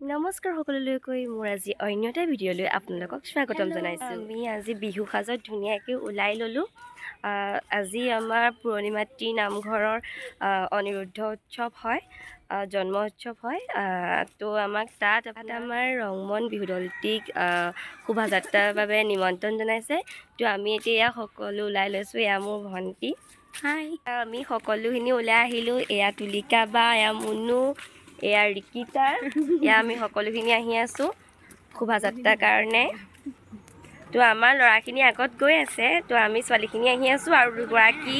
নমস্কাৰ সকলোলৈকৈ মোৰ আজি অন্য এটা ভিডিঅ'লৈ আপোনালোকক স্বাগতম জনাইছোঁ। আমি আজি বিহু সাজত ধুনীয়াকৈ ওলাই ল'লোঁ। আজি আমাৰ পুৰণি মাটি নামঘৰৰ অনিৰুদ্ধ উৎসৱ হয়, জন্ম উৎসৱ হয়। তো আমাক তাত আমাৰ ৰংমন বিহু দলটিক শোভাযাত্ৰাৰ বাবে নিমন্ত্ৰণ জনাইছে। তো আমি এতিয়া সকলো ওলাই লৈছোঁ। এয়া মোৰ ভণ্টি, হাই। আমি সকলোখিনি ওলাই আহিলোঁ। এয়া তুলিকা বা, এয়া মুনু, এয়া ৰিকিতাৰ, এয়া আমি সকলোখিনি আহি আছোঁ শোভাযাত্ৰাৰ কাৰণে। তো আমাৰ ল'ৰাখিনি আগত গৈ আছে, তো আমি ছোৱালীখিনি আহি আছোঁ আৰু দুগৰাকী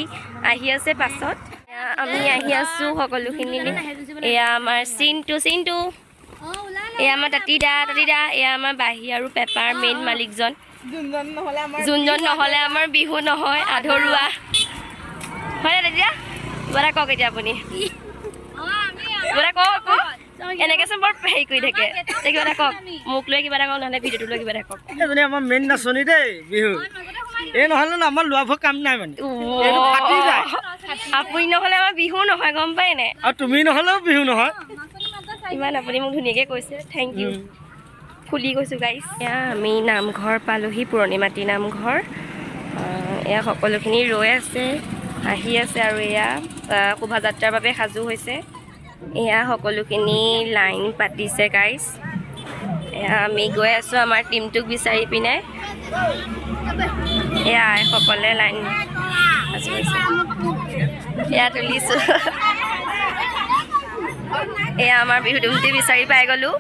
আহি আছে পাছত। আমি আহি আছোঁ সকলোখিনি। এয়া আমাৰ চিন্তু, এয়া আমাৰ তাঁতিদা, এয়া আমাৰ বাঁহী আৰু পেপাৰ মেইন মালিকজন, যোনজন নহ'লে আমাৰ বিহু নহয়, আধৰুৱা হয়নে তেতিয়া? কিবা এটা কওক এতিয়া আপুনি, কিবা এটা কওক আকৌ। এনেকৈ চোন বৰ হেৰি কৰি থাকে। কিবা এটা কওক, মোক লৈ কিবা এটা কওক, নহ'লে ভিডিঅ'টো লৈ কিবা এটা কওক। এজনী আমাৰ মেইন নাচনি দেই বিহু। এই নহ'লে ন আমাৰ ল'ৰাবোৰ কাম নাই মানে, আপুনি নহ'লে আমাৰ বিহু নহয়, গম পাই নাই? আৰু তুমি নহ'লেও বিহু নহয়। ইমান আপুনি মোক ধুনীয়াকৈ কৈছে, থেংক ইউ। ফুলি কৈছোঁ গাইছ। এয়া আমি নামঘৰ পালোহি, পুৰণি মাটি নামঘৰ। এয়া সকলোখিনি ৰৈ আছে, আহি আছে আৰু এয়া শোভাযাত্ৰাৰ বাবে সাজু হৈছে। এয়া সকলোখিনি লাইন পাতিছে গাইছ। এয়া আমি গৈ আছোঁ আমাৰ টিমটোক বিচাৰি পিনে। এয়া আইসকলে লাইন সাজু হৈছে। এয়া তুলিছোঁ। এয়া আমাৰ বিহু টিমটো বিচাৰি পাই গ'লোঁ।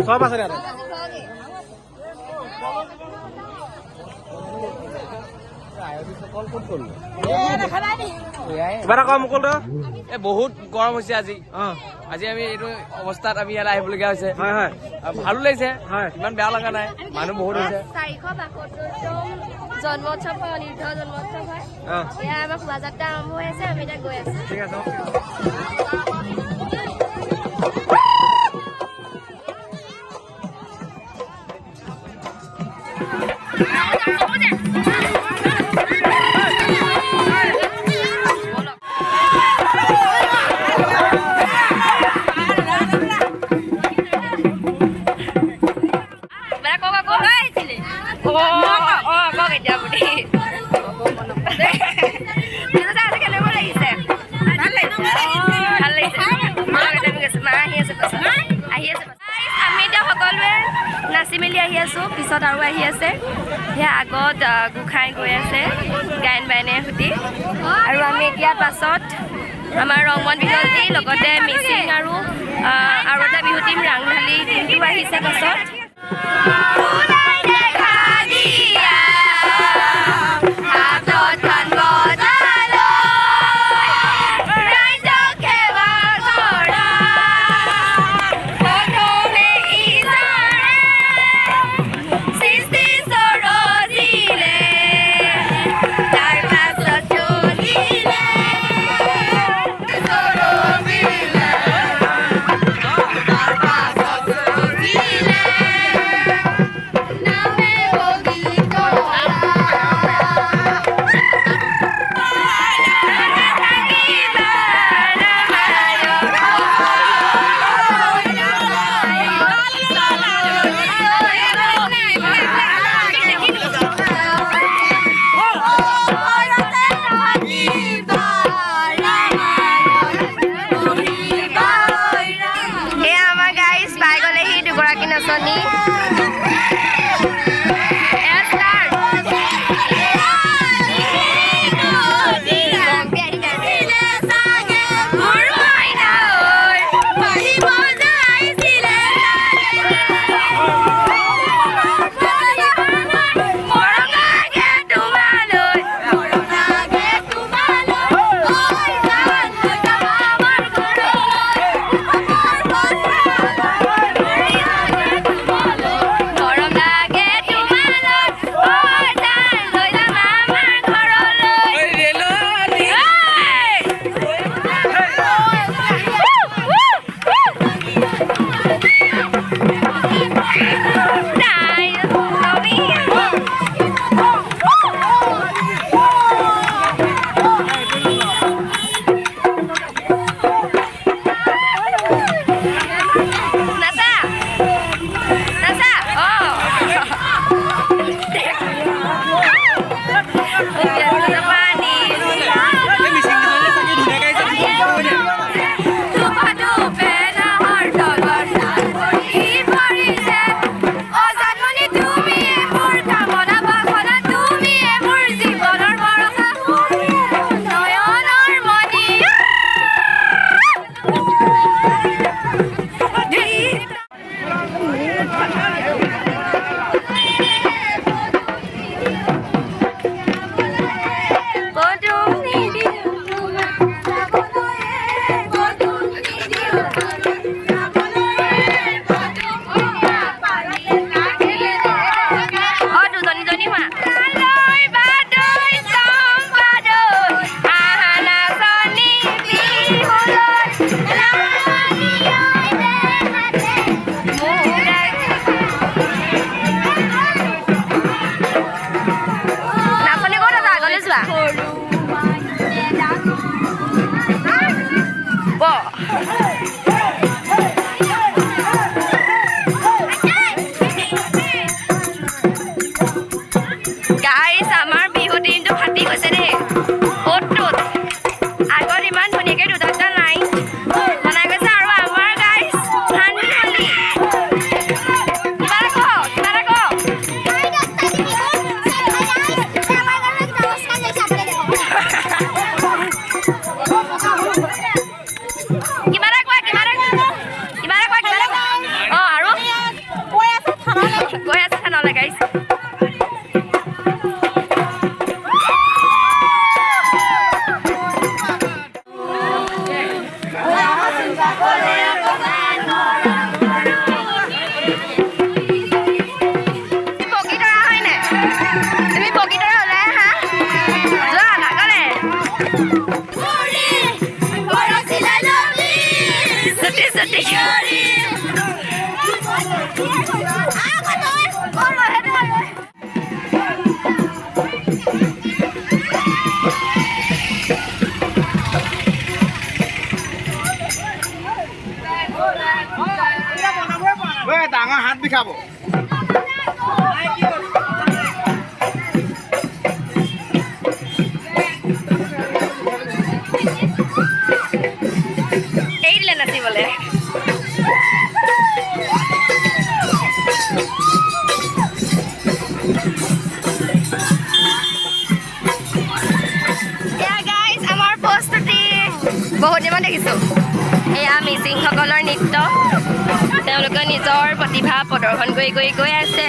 সব আছে দাদা। বহুত গৰম হৈছে আজি। আজি আমি এইটো অৱস্থাত আমি ইয়ালৈ আহিবলগীয়া হৈছে। ভালো লাগিছে, ইমান বেয়া লগা নাই, মানুহ বহুত হৈছে। 472 জন্মোৎসৱ হয়, অনিৰুদ্ধ জন্মোৎসৱ হয়। এয়া আমাৰ শোভাযাত্ৰা আৰম্ভ হৈ আছে, আমি এতিয়া গৈ আছোঁ। ঠিক আছে। কওক এতিয়া আপুনি। পাছত আৰু আহি আছে সেয়া আগত গোসাঁই গৈ আছে গায়ন বায়নেৰে সৈতে আৰু আমি এতিয়া পাছত আমাৰ ৰংমন বিহুৱতী লগতে মিচিং আৰু এটা বিহু টীম ৰাংঢালী টীমটো আহিছে পাছত ডাঙৰ হাত বিষাব এই দিলে নাচিবলে বহুত দিনত দেখিছোঁ। এয়া মিচিংসকলৰ নৃত্য, তেওঁলোকে নিজৰ প্ৰতিভা প্ৰদৰ্শন কৰি গৈ আছে।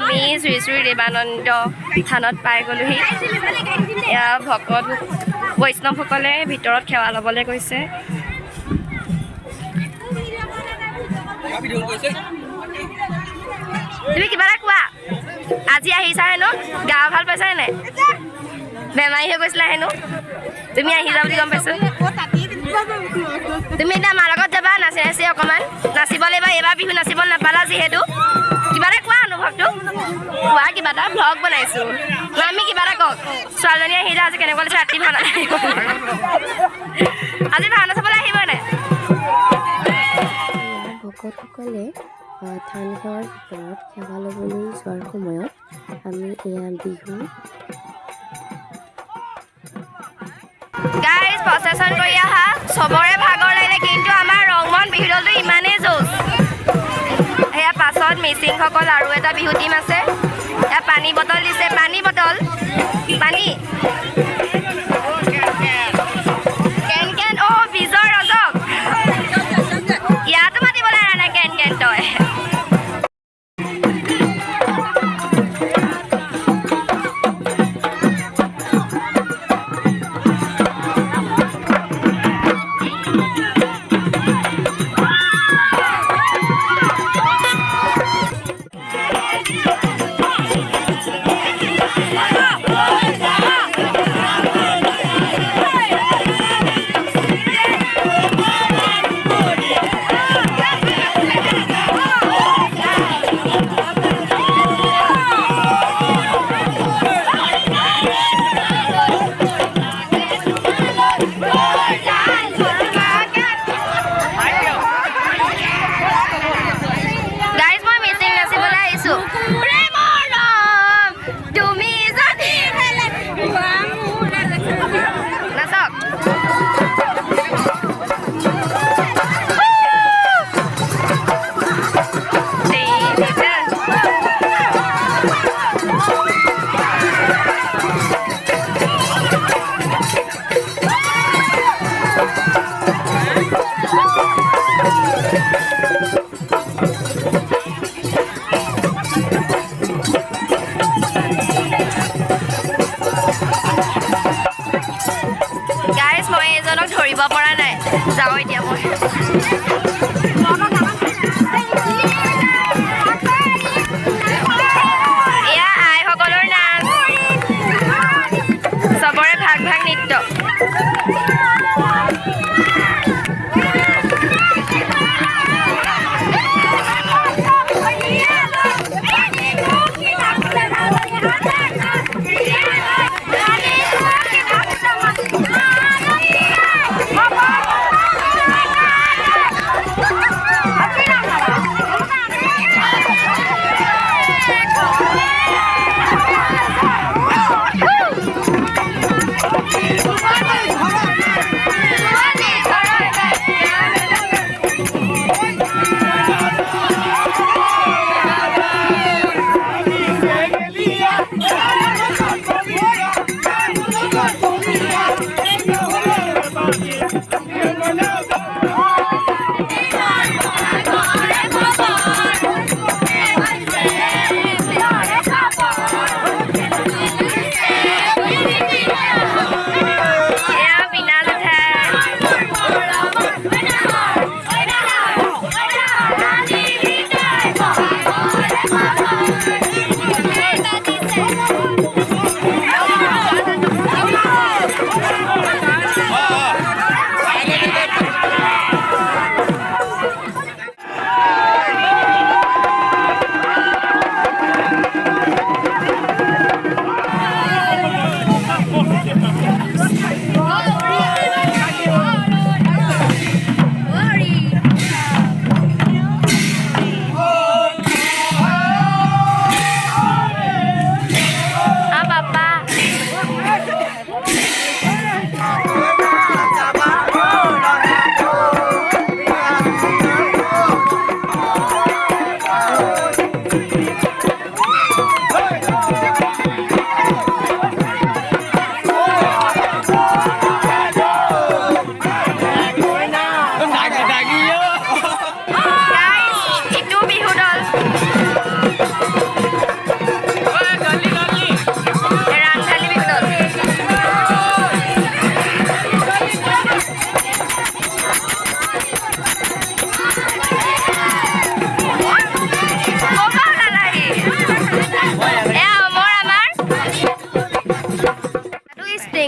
আমি শ্ৰী শ্ৰী দেৱানন্দ থানত পাই গ'লোহি। এয়া ভকত বৈষ্ণৱসকলে ভিতৰত সেৱা ল'বলৈ গৈছে। তুমি কিবা এটা কোৱা, আজি আহিছা হেনো, গা ভাল পাইছা নাই? বেমাৰী হৈ গৈছিলা হেনো, তুমি আহিছা বুলি গম পাইছোঁ। তুমি এতিয়া আমাৰ লগত যাবা, নাচি নাচি অকণমান নাচিব লাগিব। এইবাৰ বিহু নাচিব নাপালা যিহেতু, কিবা এটা কোৱা অনুভৱটো কোৱা। কিবা এটা ভ্লগ বনাইছোঁ, আমি কিবা এটা কওক। ছোৱালীজনী আহিলে আজি কেনেকুৱা লাগিছে? ৰাতি ভাওনা আজি ভাওনা চাবলৈ আহিব নাই? ভকতসকলে থানঘৰৰ ভিতৰত সেৱা ল'বলৈ যোৱাৰ সময়ত আমি এয়া বিহু গাইজ প্ৰচেছন কৰি অহা চবৰে ভাগৰ লাগিলে, কিন্তু আমাৰ ৰংমন বিহু দলটো ইমানেই জোচ। সেয়া পাছত মিচিংসকল আৰু এটা বিহু টিম আছে। এয়া পানী বটল দিছে, পানী বটল, পানী কেন কেন। অ' বিজয় ৰজক ইয়াতো মাতিবলৈ আনা নাই, কেন কেন তই।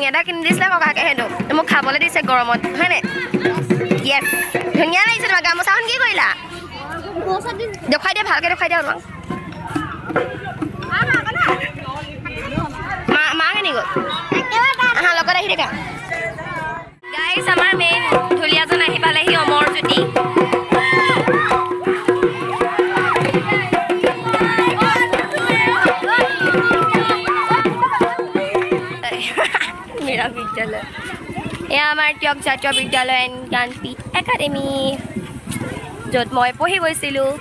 এটা কিনি দিছিলে ককাকে হেনো মোক খাবলৈ দিছে গৰমত হয়নে য়েছ ধুনীয়া লাগিছে তোমাৰ গামোচাখন কি কৰিলা দেখুৱাই দিয়া ভালকৈ দেখুৱাই দিয়া তোমাক মা কেনি গ'ল আহা লগত আহি থাকা গাইছ আমাৰ মেইন ঢুলীয়াজন আহি পালেহি অমৰজ্যোতি মেৰা বিদ্যালয় এয়া আমাৰ টিয়ক জাতীয় বিদ্যালয় এণ্ড জ্ঞানপীঠ একাডেমি য'ত মই পঢ়ি গৈছিলোঁ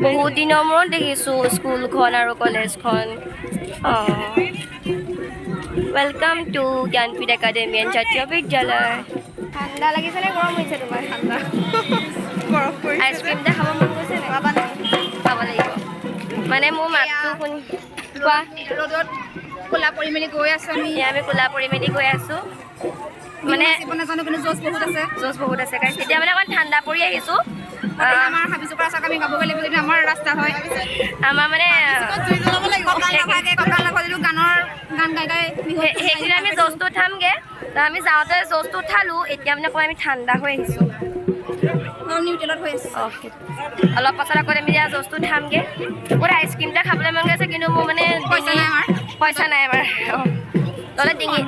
বহুত দিনৰ মূৰত দেখিছোঁ স্কুলখন আৰু কলেজখন welcome to Jnanpith academy and জাতীয় বিদ্যালয় ঠাণ্ডা লাগিছে নে গৰম হৈছে তোমাৰ ঠাণ্ডা আইচক্ৰীম এটা খাব মন গৈছে নে খাব লাগিব মানে মোৰ মাতটো শুনি কোৱা ৰ'দত কোলা পৰি মেলি গৈ আছোঁ আমি কোলা পৰি মেলি গৈ আছোঁ মানে নাজানো কিন্তু জ'চ বহুত আছে জ'চ বহুত আছে গাইছ এতিয়া মানে অকণ ঠাণ্ডা পৰি আহিছোঁ আমাৰ হাবিজোপা চাওক আমি গাবগৈ লাগিব যদি আমাৰ ৰাস্তা হয় আমাৰ মানে কঁকাল নাভাগে যিটো গান গাই গাই সেইদিনা আমি জ'চটো উঠামগৈ আমি যাওঁতে জ'চটো উঠালোঁ এতিয়া মানে অকণ আমি ঠাণ্ডা হৈ আহিছোঁ নিউ তেলত হৈ আছে অলপ পাছত আকৌ আমি এতিয়া জ'চটো উঠামগৈ মোৰ আইচক্ৰীম এটা খাবলৈ মন গৈছে কিন্তু মোৰ মানে পইচা নাই আমাৰ তলে ডিঙি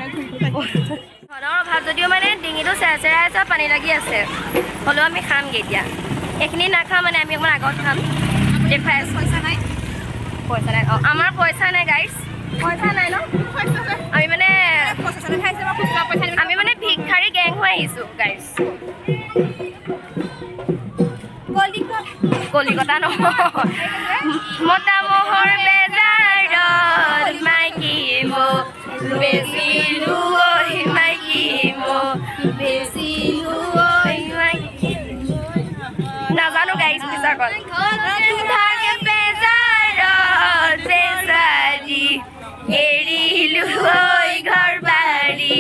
ধনৰ অভাৱ যদিও মানে ডিঙিটো চেৰচেৰাই আছে পানী লাগি আছে হ'লেও আমি খামগৈ এতিয়া এইখিনি নাখাওঁ মানে আমি অকণমান আগত খাম দেখুৱাই আছোঁ পইচা নাই অঁ আমাৰ পইচা নাই গাইছ পইচা নাই ন আমি মানে ভিক্ষাৰী গেং হৈ আহিছোঁ গাইছ কলিকতা নহয় মতা মহৰ বেজাৰত মাইকী মোক বেচিলো ঐ মাইকী মোক বেচিলো ঐ মাইকী নাজানো গাইছ পিছা কল থাকে বেজাৰত বেচাৰি এৰিলো ঐ ঘৰ বাৰী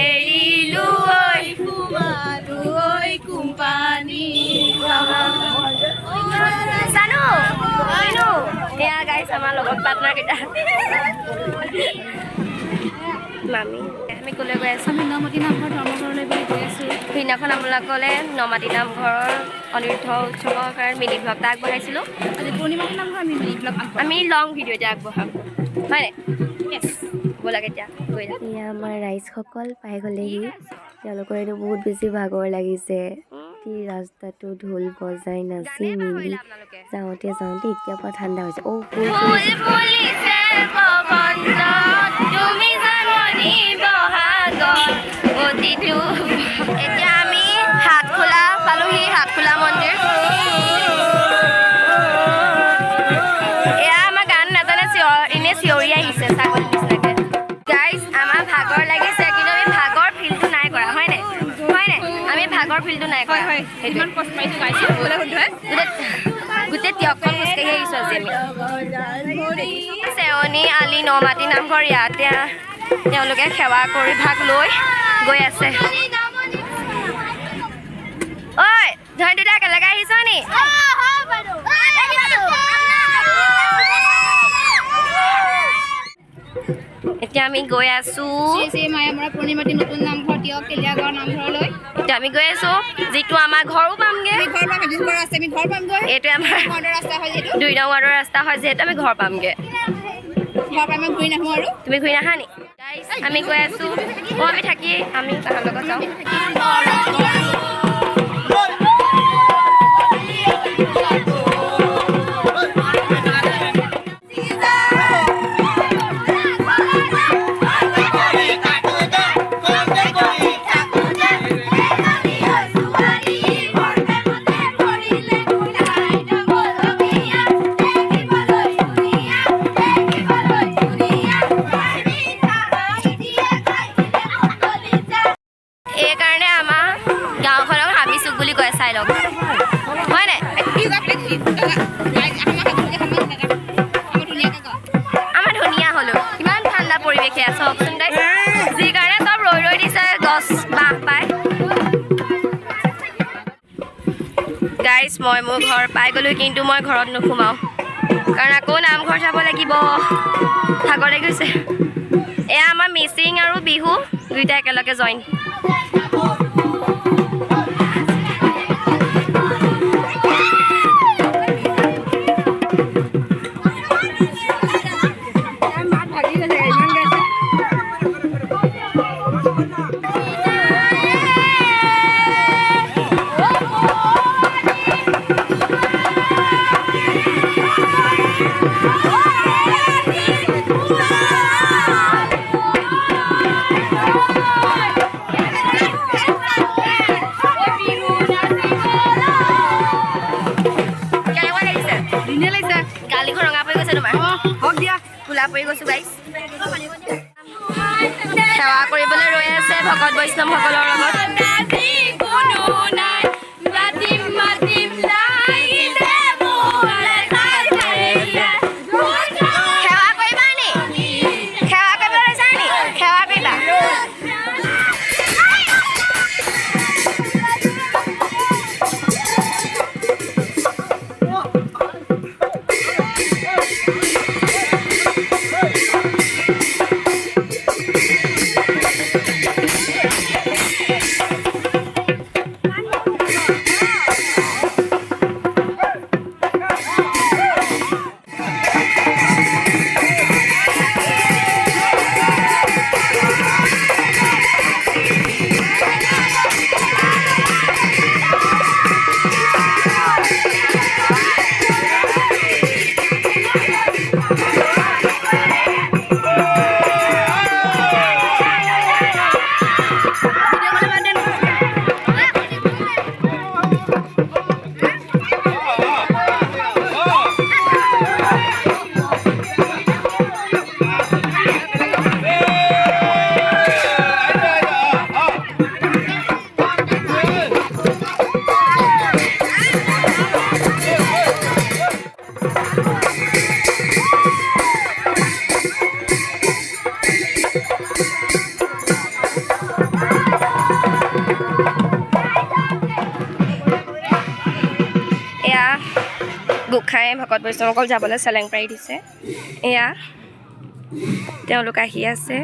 এৰিলো ঐ কুমাৰো ঐ কোম্পানী জানো এয়া গাইছ আমাৰ লগত পাৰ্টনাৰ কেইটা মামি আমি ক'লৈ গৈ আছোঁ আমি নমতি নামঘৰ ধৰ্মঘৰলৈ বুলি গৈ আছোঁ সেইদিনাখন আপোনালোকলৈ নমাটি নামঘৰৰ অনিৰুদ্ধ উৎসৱৰ কাৰণে মিনি ব্লগ এটা আগবঢ়াইছিলোঁ আজি পূৰ্ণিমাটি নামঘৰ আমি মিনি ব্লগ আমি লং ভিডিঅ' এটা আগবঢ়াম হয়নে ব'লা কেতিয়া গৈ যাম এয়া আমাৰ ৰাইজসকল পাই গ'লেহি তেওঁলোকৰ এইটো বহুত বেছি ভাগৰ লাগিছে ৰাস্তাটো ঢোল বজাই নাচি মিলি যাওঁতে এতিয়াৰ পৰা ঠাণ্ডা হৈছে এতিয়া আমি হাতখোলা পালোহি হাতখোলা মন্দিৰ এয়া আমাৰ গান নাজানে এনে চিঞৰি আহিছে ছাগলী নিচিনাকে গাইজ আমাৰ ভাগৰ লাগিছে কিন্তু আমি ভাগৰ ফিলটো নাই কৰা হয়নে আমি ভাগৰ ফিলটো নাই কৰা গোটেই টিয়কখন খোজকাঢ়ি আহিছোঁ আজি আমি চেৱনী আলি নমাটি নামঘৰ ইয়াতে তেওঁলোকে সেৱা কৰি ভাগ লৈ গৈ আছে ঐ ধৰি দুটা একেলগে আহিছ নি এতিয়া আমি গৈ আছোঁ মায়ামৰা পূৰ্ণিমাটি নতুন নামঘৰ দিয়ক তেলীয়াগাঁৱৰ নামঘৰলৈ এতিয়া আমি গৈ আছোঁ যিটো আমাৰ ঘৰো পামগৈ আমি ঘৰ পামগৈ এইটোৱে আমাৰ ৰাস্তা হয় যিহেতু 2 নং ৱাৰ্ডৰ ৰাস্তা হয় যিহেতু আমি ঘৰ পামগৈ ঘৰ পাম ঘূৰি নাহোঁ আৰু তুমি ঘূৰি নাহা নি আমি গৈ আছোঁ আমি থাকি আমি তাহাৰ লগত যাওঁ এইকাৰণে আমাৰ গাঁওখনক হাবিচুক বুলি কয় চাই লওক হয় নাই আমাৰ ধুনীয়া হ'লো ইমান ঠাণ্ডা পৰিৱেশে চাওকচোন গাইছ যি কাৰণে চব ৰৈ দিছে গছ বাঁহ পাই গাইছ মই মোৰ ঘৰ পাই গ'লোঁ কিন্তু মই ঘৰত নোসোমাওঁ কাৰণ আকৌ নামঘৰ চাব লাগিব ভাগৰ লাগি গৈছে এয়া আমাৰ মিচিং আৰু বিহু দুইটা একেলগে জইন সেৱা কৰিবলৈ ৰৈ আছে ভকত বৈষ্ণৱসকলৰ লগত সেৱা কৰিবা নি সেৱা কৰিবলৈ লৈছা নি সেৱা কৰিবা গোঁসাই ভকত বৈষ্ণৱসকল যাবলৈ চেলেং পাৰি দিছে এয়া তেওঁলোক আহি আছে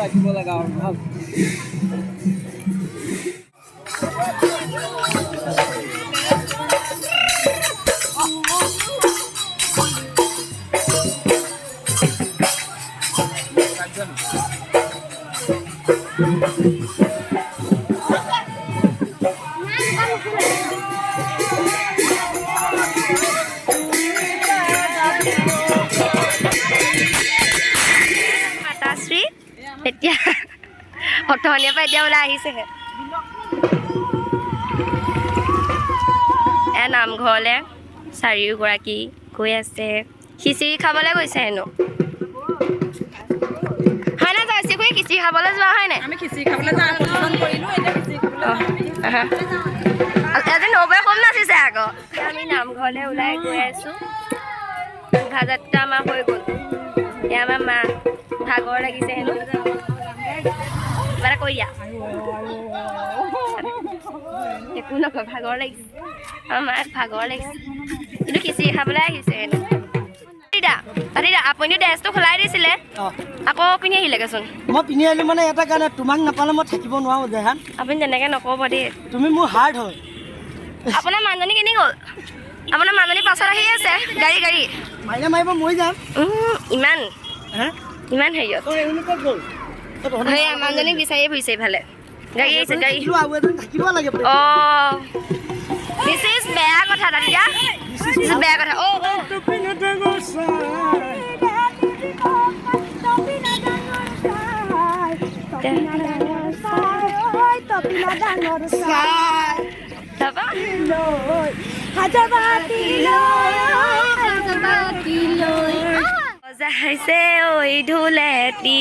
ৰাখিব লগা ভাল মাতাশ্ৰী এতিয়া অথনিৰ পৰা এতিয়া ওলাই আহিছেহে এয়া নামঘৰলৈ চাৰিওগৰাকী গৈ আছে খিচিৰি খাবলৈ গৈছে হেনো হয় না জাৰ্চি খুৰী খিচিৰি খাবলৈ যোৱা হয় নাই আমি খিচিৰি খাবলৈ যাওঁ পচন্দ কৰিলোঁ এতিয়া খিচিৰি খাবলৈ আজি নবৈ কম নাচিছে আকৌ আমি নামঘৰলৈ ওলাই গৈ আছোঁ শোভাযাত্ৰা আমাৰ হৈ গ'ল এয়া আমাৰ মা ভাগৰ লাগিছে হেনো কিবা এটা কৈ দিয়া একো নকয় ভাগৰ লাগিছে আমাৰ ভাগৰ লাগিছে কিন্তু খিচিৰি খাবলৈ আহিছে হেনো দাদা আপুনি ড্ৰেছটো খোলাই দিছিলে আকৌ পিন্ধি আহিলেগৈচোন মই পিন্ধি আহিলোঁ মানে এটা কাৰণে তোমাক নাপালে মই থাকিব নোৱাৰোঁ জেহান আপুনি তেনেকৈ নক'ব দেই তুমি মোৰ হাৰ্ট হয় আপোনাৰ মানুহজনী কেনি গ'ল আপোনাৰ মানুহজনী পাছত আহি আছে গাড়ী মাইনা মাৰিব মই যাম ইমান হে ইমান হেৰিয়ত তই এনে ক'ত গ'ল সেয়া মানুহজনীক বিচাৰিয়ে ফুৰিছে ইফালে গাড়ী আহিছে গাড়ী আৰু এজন থাকিব লাগে অঁ দিছ ইজ বেয়া কথা দাদা বেয়া কথা বজাইছে ঐ ঢোলেটি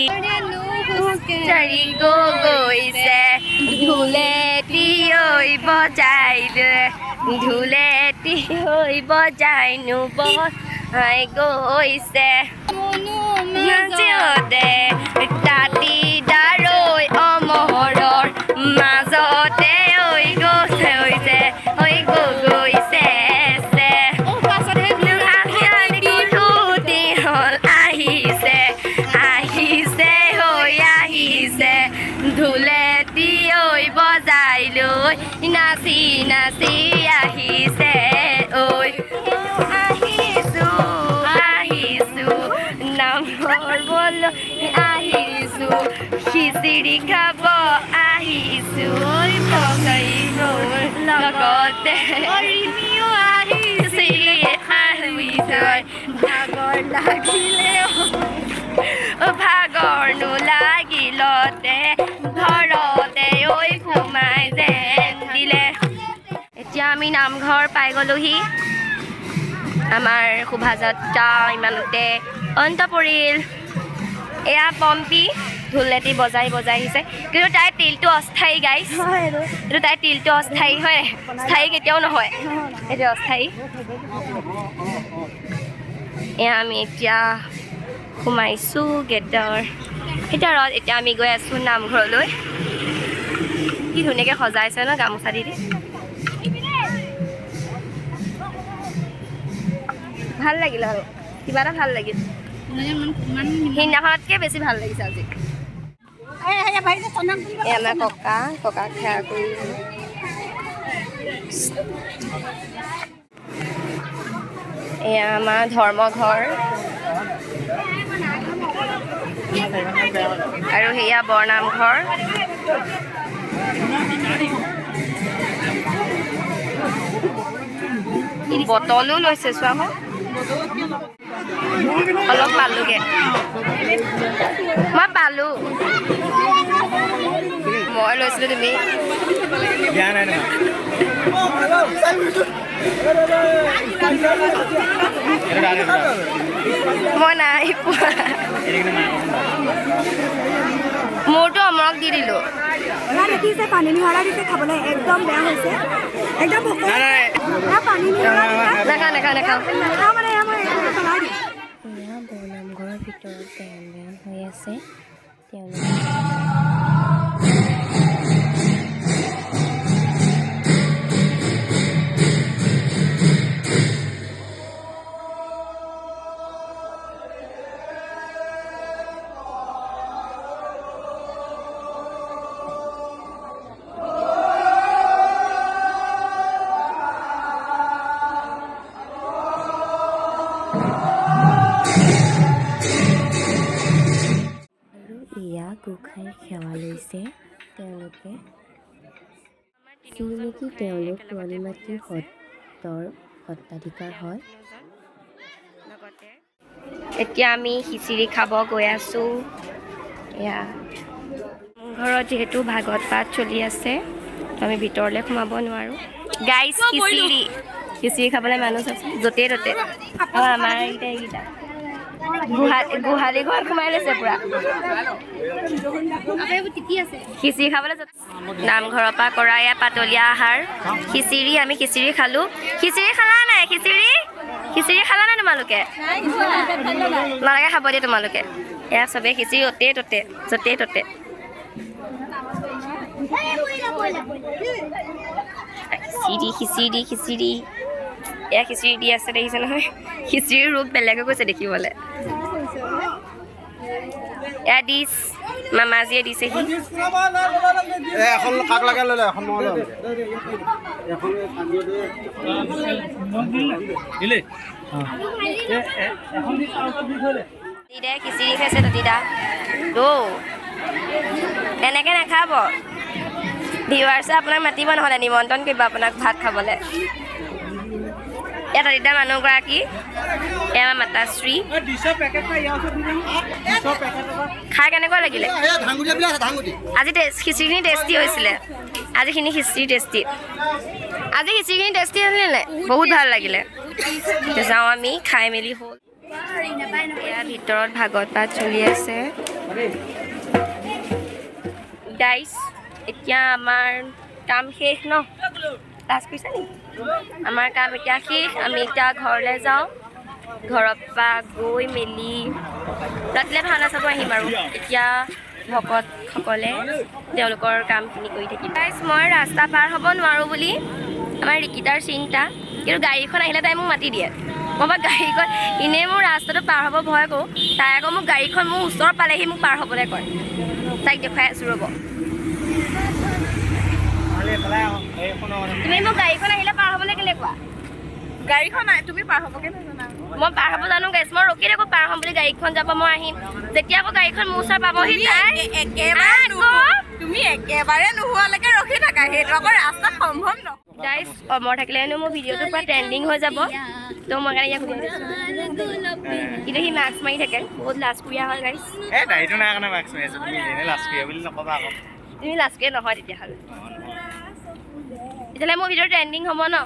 চাৰি গৈছে ঢোলেটি ঐ বজাইলে ঢোলেটি ঐ বজাইনো বজাই গৈছে নাচিয়তে তাঁতি দাৰৈ অমৰৰ মাজতে ঐ গৈছে গৈছে ঢোলেটি ঐ বজাই লৈ নাচি নাচি আহিছে ঐ আহিছো নামৰ বল আহিছো খিচিৰি খাব আহিছো ঐ পকাই লগতে আহিছে ভাগৰ লাগিলে ভাগৰ নোলাগিলতে ঘৰতে ঐ সোমাই যেন দিলে এতিয়া আমি নামঘৰ পাই গ'লোহি আমাৰ শোভাযাত্ৰা ইমানতে অন্ত পৰিল এয়া পম্পী ঢোলেটি বজাই আহিছে কিন্তু তাইৰ তিলটো অস্থায়ী গাইছ এইটো তাইৰ তিলটো অস্থায়ী হয় স্থায়ী কেতিয়াও নহয় এইটো অস্থায়ী এয়া আমি এতিয়া সোমাইছোঁ গেটৰ ভিতৰত এতিয়া আমি গৈ আছোঁ নামঘৰলৈ কি ধুনীয়াকৈ সজাইছে ন গামোচা দি ভাল লাগিল আৰু কিবা এটা ভাল লাগিল সেইদিনাখনতকৈ বেছি ভাল লাগিছে আজি এই আমাৰ ককাক সেৱা কৰি এয়া আমাৰ ধৰ্মঘৰ আৰু সেয়া বৰনামঘৰ বটলো লৈছে চোৱা অলপ পালোগে মই পালোঁ মই লৈছিলোঁ তুমি মই নাই পোৱা মোৰতো অমৰক দি দিলোঁ দেখিছে পানী মিহলা দিছে খাবলৈ একদম বেয়া হৈছে একদম পানী নেখাওঁ এয়া বৰনামঘৰৰ ভিতৰত গায়ন বায়ন হৈ আছে তেওঁলোকে গোসাঁইৰ সেৱা লৈছে তেওঁলোকে যিনেকি তেওঁলোক পুৰণি মাটি সত্ৰৰ সত্ৰাধিকাৰ হয় এতিয়া আমি খিচিৰি খাব গৈ আছোঁ এয়া ঘৰত যিহেতু ভাগৱত পাঠ চলি আছে আমি ভিতৰলৈ সোমাব নোৱাৰোঁ গাইছ খিচিৰি খাবলৈ মানুহ আছে য'তে ত'তে আৰু আমাৰ এইকেইটা গোহালি ঘৰত সোমাই লৈছে পুৰা খিচিৰি খাবলৈ নামঘৰৰ পৰা কৰা এয়া পাতলীয়া আহাৰ খিচিৰি আমি খিচিৰি খালোঁ খিচিৰি খালা নাই খিচিৰি খালা নাই তোমালোকে নালাগে খাব দিয়ে তোমালোকে এয়া চবেই খিচিৰি য'তে ত'তে খিচিৰি এয়া খিচিৰি দি আছে দেখিছে নহয় খিচিৰিৰ ৰূপ বেলেগ হৈ গৈছে দেখিবলৈ এয়া ডিছ মামাজীয়ে দিছেহি এখন কাক লাগে ল'লে এখন দিদাই খিচিৰি খাইছে ততিদা এনেকৈ নাখাব ভিউৱাৰ্ছে আপোনাক মাতিব নহ'লে নিমন্ত্ৰণ কৰিব আপোনাক ভাত খাবলৈ ইয়াত ততিদা মানুহগৰাকী এয়া আমাৰ মাতাশ্ৰী খাই কেনেকুৱা লাগিলে আজি খিচিৰিখিনি টেষ্টি হৈছিলে আজিখিনি খিচিৰি টেষ্টি আজি খিচিৰিখিনি টেষ্টি আছিলে নে বহুত ভাল লাগিলে যাওঁ আমি খাই মেলি হ'ল এয়া ভিতৰত ভাগৱত পাঠ চলি আছে গাইছ এতিয়া আমাৰ কাম শেষ ন লাজ কৰিছা নেকি আমাৰ কাম এতিয়া শেষ আমি এতিয়া ঘৰলৈ যাওঁ ঘৰৰ পৰা গৈ মেলি ৰাতিলৈ ভাওনা চাব আহিম আৰু এতিয়া ভকতসকলে তেওঁলোকৰ কামখিনি কৰি থাকিব গাইছ মই ৰাস্তা পাৰ হ'ব নোৱাৰোঁ বুলি আমাৰ ৰিকিতাৰ চিন্তা কিন্তু গাড়ীখন আহিলে তাই মোক মাতি দিয়ে মই বা গাড়ীখন এনেই মোৰ ৰাস্তাটো পাৰ হ'ব ভয় কৰোঁ তাই আকৌ মোক গাড়ীখন মোৰ ওচৰ পালেহি মোক পাৰ হ'বলৈ কয় তাইক দেখুৱাই আছোঁ ৰ'ব তুমি মোক গাড়ীখন আহিলে পাৰ হ'বলৈ কেলৈ কোৱা গাড়ীখন নাই তুমি পাৰ হ'বগে নাজানা মই পাৰ হ'ব জানো গাইছ মই ৰখি থাকোঁ পাৰ হ'ম বুলি গাড়ীখন যাব মই আহিম যেতিয়া আকৌ গাড়ীখন মোৰ ওচৰ পাবহি তুমি একেবাৰে নোহোৱালৈকে ৰখি থাকা সেইটো আকৌ ৰাস্তাত সম্ভৱ ন গাইছ অমৰ থাকিলে হেনো মোৰ ভিডিঅ'টো পুৰা ট্ৰেণ্ডিং হৈ যাব তো মই কাৰণে ইয়াক সুধি কিন্তু সি মাস্ক মাৰি থাকে বহুত লাজকুৰীয়া হয় গাইছ তুমি লাজকুৰীয়া নহয় তেতিয়াহ'লে তেতিয়াহ'লে মোৰ ভিডিঅ' ট্ৰেণ্ডিং হ'ব ন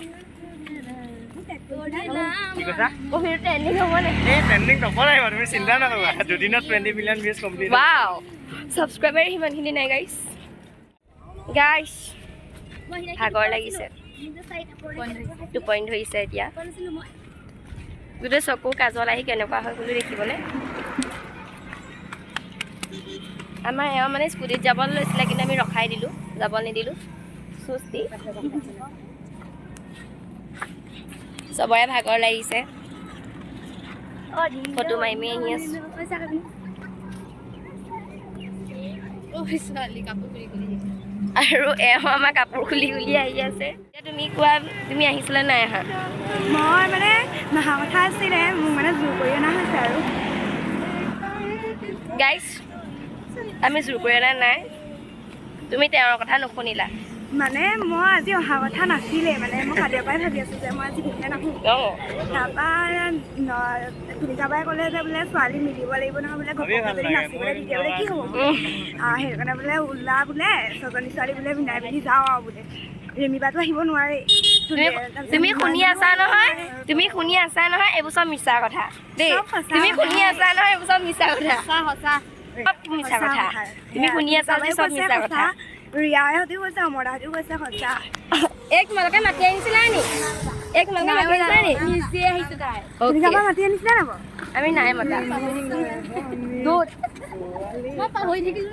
মোৰ ভিডিঅ' ট্ৰেণ্ডিং হ'বনে ৱাও ছাবস্ক্ৰাইবাৰ সিমানখিনি নাই গাইছ ভাগৰ লাগিছে টোপনি ধৰিছে এতিয়া গোটেই চকু কাজল আহি কেনেকুৱা হয় বুলি দেখিবলৈ আমাৰ এওঁ মানে স্কুটিত যাবলৈ লৈছিলে কিন্তু আমি ৰখাই দিলোঁ যাব নিদিলোঁ চুস্তি চবৰে ভাগৰ লাগিছে ফটো মাৰি মাৰি আহি আছোঁ আৰু এওঁ আমাৰ কাপোৰ খুলি খুলি আহি আছে এতিয়া তুমি কোৱা তুমি আহিছিলা নাই আহা মই মানে নহা কথা আছিলে মোক মানে জোৰ কৰি অনা হৈছে আৰু গাইছ আমি জোৰ কৰি অনা নাই তুমি তেওঁৰ কথা নুশুনিলা মানে মই আজি অহা কথা নাছিলে মানে মই কালিৰ পৰাই ভাবি আছোঁ যে মই আজি ঘৰলৈ নাহোঁ তাৰপৰা তুলিকা বাই ক'লে যে বোলে ছোৱালী মিলিব লাগিব নহয় বোলে ঘপককৈ যদি নাচিবলৈ তেতিয়া বোলে কি হ'ব সেইটো কাৰণে বোলে ওলা বোলে ছজনী ছোৱালী বোলে মিলাই মেলি যাওঁ আৰু বোলে ৰেমিবাটো আহিব নোৱাৰে তুমি শুনি আছা নহয় এইবোৰ চব মিছা কথা দেই তুমি শুনি আছা নহয় এইবোৰ চব মিছা কথা মিছা কথা তুমি শুনি আছা যে চব মিছা কথা ৰিয়াহঁতেও কৈছে অমৰাহঁতেও কৈছে সঁচা এক তোমালোকে মাতি আনিছিলা নি নিজে আহিছোঁ তাই মাতি আনিছিলা নাই বাৰু আমি নাই মতা মই পাহৰি থাকিলোঁ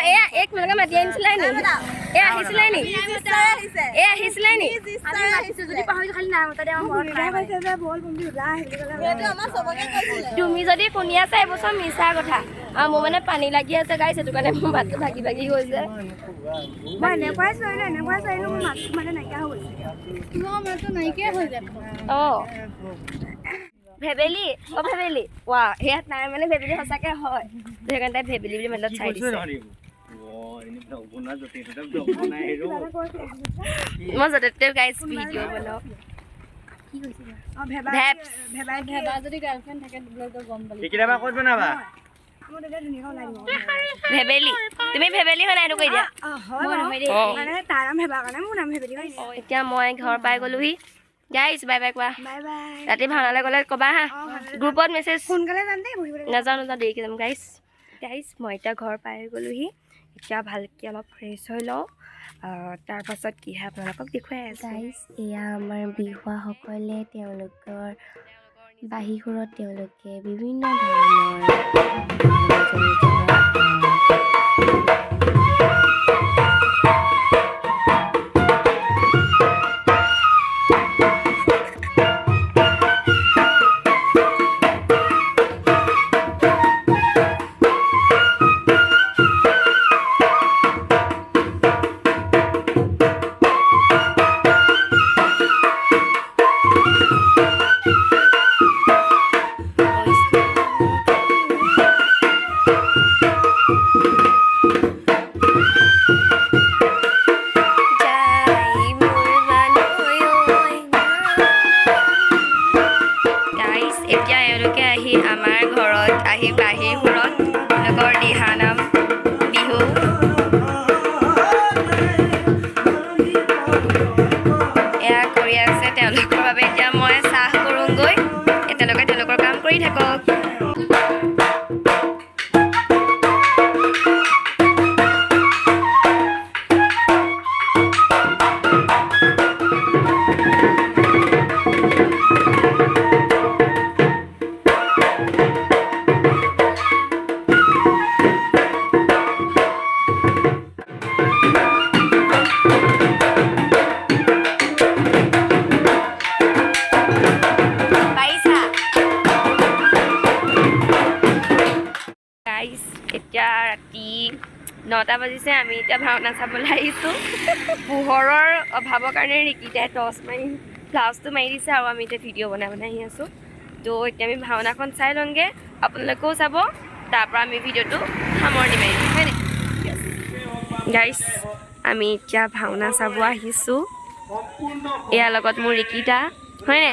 এয়া এক তোমালোকে মাতি আনিছিলা নি এয়া আহিছিলে নি আহিছিলে নি তুমি যদি শুনি আছা এইবোৰ চব মিছা কথা আৰু মোৰ মানে পানী লাগি আছে গাইছ সেইটো কাৰণে মোৰ মাতটো ভাগি ভাগি গৈছে ভেবেলি ৱা ইয়াত নাই মানে ভেবেলি সঁচাকৈ হয় সেইকাৰণে তাই ভেবেলি বুলি মানে চাই দিছে মই য'তে ত'তে গাইছ ভিডিঅ' বনাওঁ ভেবেলি তুমি ভেবেলি হয় নাই এইটো কৈ দিয়া এতিয়া মই ঘৰ পাই গ'লোহি গাইছ বাই বাই কোৱা ৰাতি ভাওনালৈ গ'লে ক'বা হা গ্ৰুপত মেছেজ সোনকালে যাম দেই নাযাওঁ দেৰিকৈ যাম গাইছ মই এতিয়া ঘৰ পাই গ'লোহি এতিয়া ভালকৈ অলপ ফ্ৰেছ হৈ লওঁ তাৰপাছত কি হয় আপোনালোকক দেখুৱাই আছোঁ গাইজ এয়া আমাৰ বিহুৱাসকলে তেওঁলোকৰ বাঁহীসুৰত তেওঁলোকে বিভিন্ন ধৰণৰ আমাৰ ঘৰত আহি বাঁহীৰ সুৰত তেওঁলোকৰ দিহানাম বিহু এয়া কৰি আছে তেওঁলোকৰ বাবে। এতিয়া মই চাহ কৰোঁগৈ, তেওঁলোকে তেওঁলোকৰ কাম কৰি থাকক। গাইজ এতিয়া ৰাতি 9টা বাজিছে, আমি এতিয়া ভাওনা চাবলৈ আহিছোঁ। পোহৰৰ অভাৱৰ কাৰণে ৰিকিতাই টৰ্চ মাৰি ফ্লাছটো মাৰি দিছে আৰু আমি এতিয়া ভিডিঅ' বনাই আহি আছোঁ। তো এতিয়া আমি ভাওনাখন চাই লওঁগৈ, আপোনালোকেও চাব, তাৰপৰা আমি ভিডিঅ'টো সামৰণি মাৰি দিম, হয়নে গাইজ? আমি এতিয়া ভাওনা চাব আহিছোঁ। ইয়াৰ লগত মোৰ ৰিকিতা, হয়নে?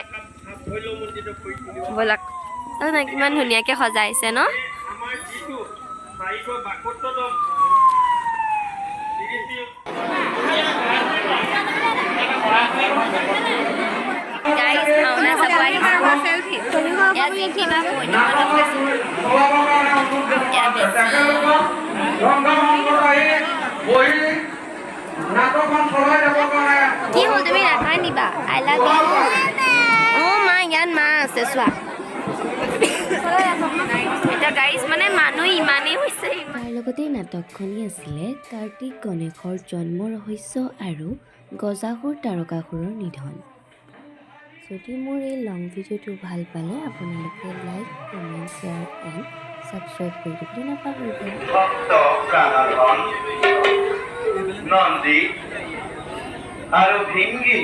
ব'লক। কিমান ধুনীয়াকৈ সজাইছে ন? Guys, ভাওনা চাব আহিছোঁ। ইয়াত দেখিবা পূৰ্ণিমা গৈছোঁ। ইয়াত কি হ'ল, তুমি নাখাই নিবা? I love you. অঁ মা, ইয়াত মা আছে চোৱা। এতিয়া গাইজ মানে মানুহ ইমানেই হৈছে। তাৰ লগতে নাটকখনি আছিলে কাৰ্তিক গণেশৰ জন্ম ৰহস্য আৰু গজাসুৰ তাৰকাসুৰৰ নিধন। যদি মোৰ এই লং ভিডিঅ'টো ভাল পালে আপোনালোকে like, comment, share and subscribe কৰি দিবলৈ নাপাহৰিব। ভক্ত প্ৰাণধন নন্দী আৰ ভিঙ্গি